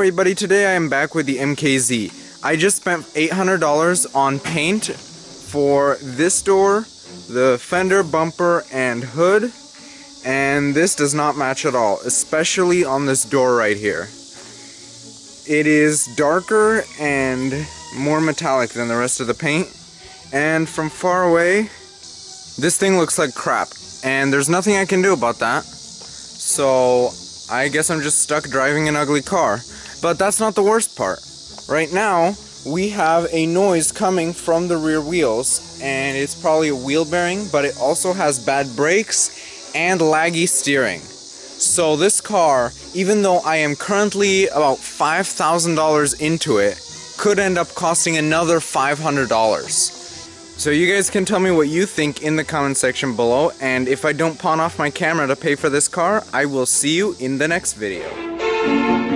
everybody, today I am back with the MKZ. I just spent $800 on paint for this door, the fender, bumper, and hood, and this does not match at all, especially on this door right here. It is darker and more metallic than the rest of the paint, and from far away, this thing looks like crap, and there's nothing I can do about that. So I guess I'm just stuck driving an ugly car. But that's not the worst part. Right now, we have a noise coming from the rear wheels, and it's probably a wheel bearing, but it also has bad brakes and laggy steering. So this car, even though I am currently about $5,000 into it, could end up costing another $500. So you guys can tell me what you think in the comment section below, and if I don't pawn off my camera to pay for this car, I will see you in the next video.